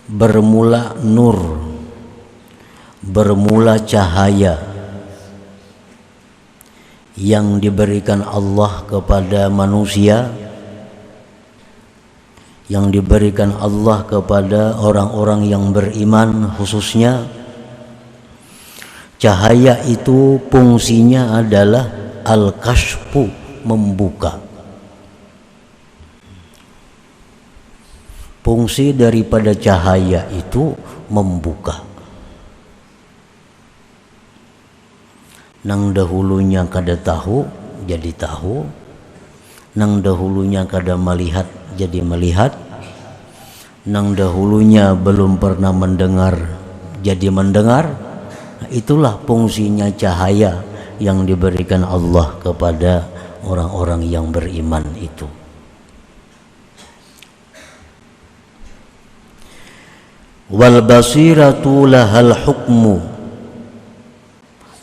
bermula nur, bermula cahaya yang diberikan Allah kepada manusia, yang diberikan Allah kepada orang-orang yang beriman khususnya. Cahaya itu fungsinya adalah al-kashfu, membuka. Fungsi daripada cahaya itu membuka. Nang dahulunya kada tahu jadi tahu, nang dahulunya kada melihat jadi melihat, nang dahulunya belum pernah mendengar jadi mendengar. Nah, itulah fungsinya cahaya yang diberikan Allah kepada orang-orang yang beriman itu. Wal basiratu lahal hukmu,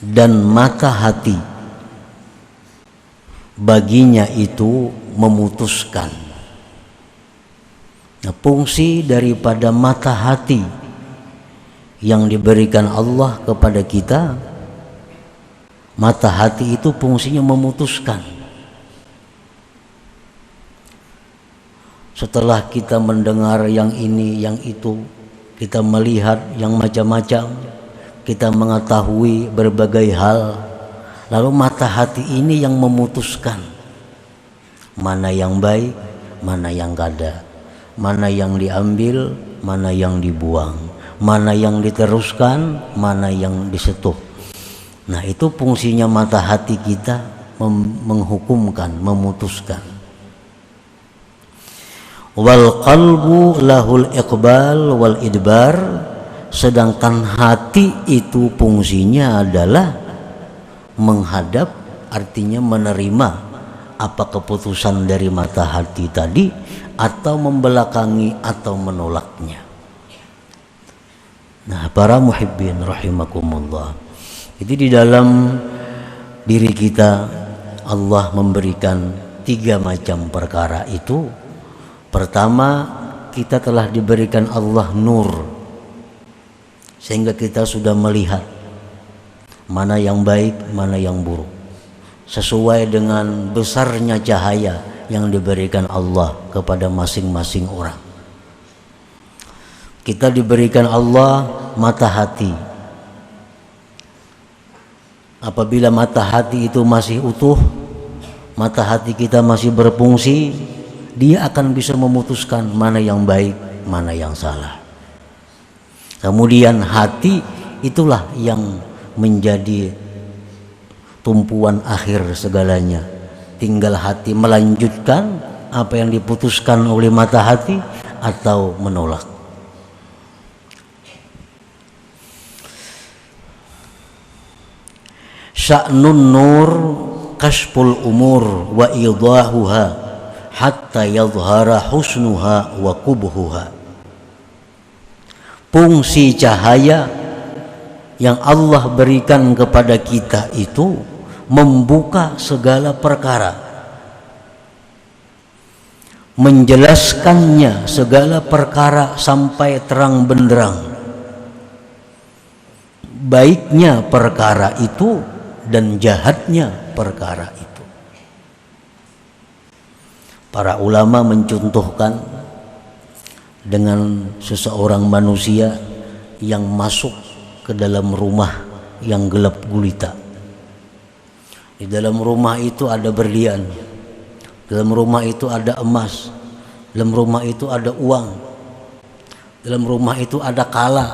dan mata hati baginya itu memutuskan. Nah, fungsi daripada mata hati yang diberikan Allah kepada kita, mata hati itu fungsinya memutuskan. Setelah kita mendengar yang ini, yang itu, kita melihat yang macam-macam, kita mengetahui berbagai hal, lalu mata hati ini yang memutuskan mana yang baik, mana yang kada, mana yang diambil, mana yang dibuang, mana yang diteruskan, mana yang disetuh. Nah, itu fungsinya mata hati kita, menghukumkan, memutuskan. Wal qalbu lahul iqbal wal idbar, sedangkan hati itu fungsinya adalah menghadap, artinya menerima apa keputusan dari mata hati tadi, atau membelakangi atau menolaknya. Nah, para muhibbin rahimakumullah, itu di dalam diri kita Allah memberikan 3 macam perkara itu. Pertama, kita telah diberikan Allah nur, sehingga kita sudah melihat mana yang baik, mana yang buruk, sesuai dengan besarnya cahaya yang diberikan Allah kepada masing-masing orang. Kita diberikan Allah mata hati. Apabila mata hati itu masih utuh, mata hati kita masih berfungsi, dia akan bisa memutuskan mana yang baik, mana yang salah. Kemudian hati itulah yang menjadi tumpuan akhir segalanya. Tinggal hati melanjutkan apa yang diputuskan oleh mata hati atau menolak. Sya'nun nur kashful umur wa idahuha hatta yadhhara husnuha wa qubhuha. Fungsi cahaya yang Allah berikan kepada kita itu membuka segala perkara, menjelaskannya segala perkara sampai terang benderang, baiknya perkara itu dan jahatnya perkara itu. Para ulama mencontohkan dengan seseorang manusia yang masuk ke dalam rumah yang gelap gulita. Di dalam rumah itu ada berlian, dalam rumah itu ada emas, dalam rumah itu ada uang, dalam rumah itu ada kala,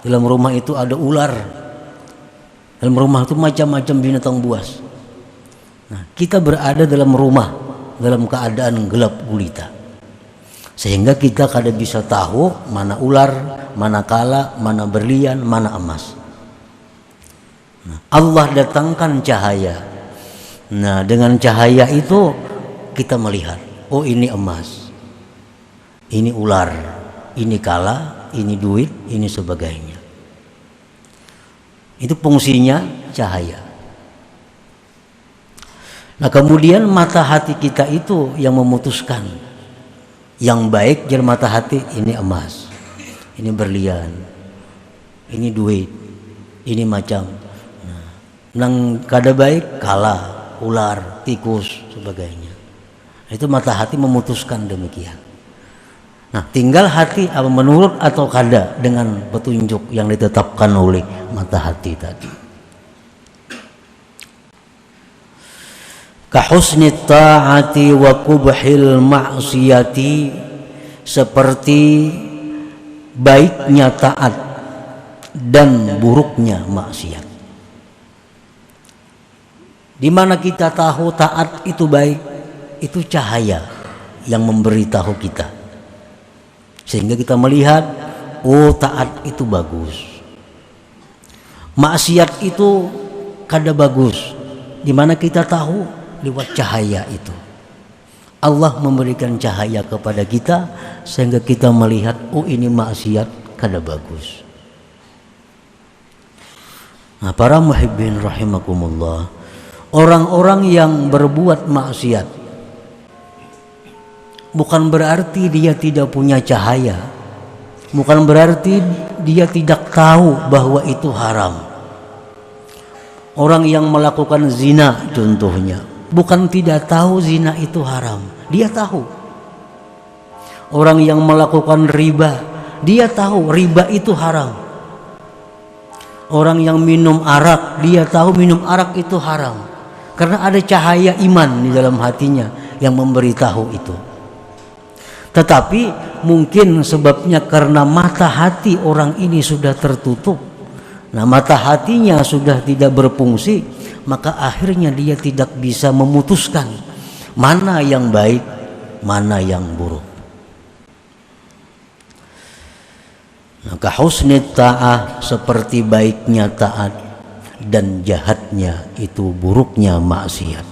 dalam rumah itu ada ular, dalam rumah itu macam-macam binatang buas. Nah, kita berada dalam rumah dalam keadaan gelap gulita, sehingga kita kada bisa tahu mana ular, mana kala, mana berlian, mana emas. Nah, Allah datangkan cahaya. Nah, dengan cahaya itu kita melihat, oh ini emas, ini ular, ini kala, ini duit, ini sebagainya. Itu fungsinya cahaya. Nah, kemudian mata hati kita itu yang memutuskan. Yang baik jadi mata hati ini emas, ini berlian, ini duit, ini macam. Nang kada baik kalah, ular, tikus, sebagainya. Itu mata hati memutuskan demikian. Nah, tinggal hati apa menurut atau kada dengan petunjuk yang ditetapkan oleh mata hati tadi. Kahusni ta'ati wa kubhil ma'siyati, seperti baiknya taat dan buruknya maksiat. Di mana kita tahu taat itu baik, itu cahaya yang memberitahu kita, sehingga kita melihat, oh taat itu bagus, maksiat itu kada bagus. Di mana kita tahu lewat cahaya itu. Allah memberikan cahaya kepada kita sehingga kita melihat, oh ini maksiat kada bagus. Nah, para muhibbin rahimakumullah, orang-orang yang berbuat maksiat bukan berarti dia tidak punya cahaya, bukan berarti dia tidak tahu bahwa itu haram. Orang yang melakukan zina contohnya, bukan tidak tahu zina itu haram, dia tahu. Orang yang melakukan riba, dia tahu riba itu haram. Orang yang minum arak, dia tahu minum arak itu haram, karena ada cahaya iman di dalam hatinya yang memberitahu itu. Tetapi mungkin sebabnya karena mata hati orang ini sudah tertutup. Nah, mata hatinya sudah tidak berfungsi, maka akhirnya dia tidak bisa memutuskan mana yang baik, mana yang buruk. Maka husni ta'ah, seperti baiknya taat dan jahatnya itu buruknya maksiat.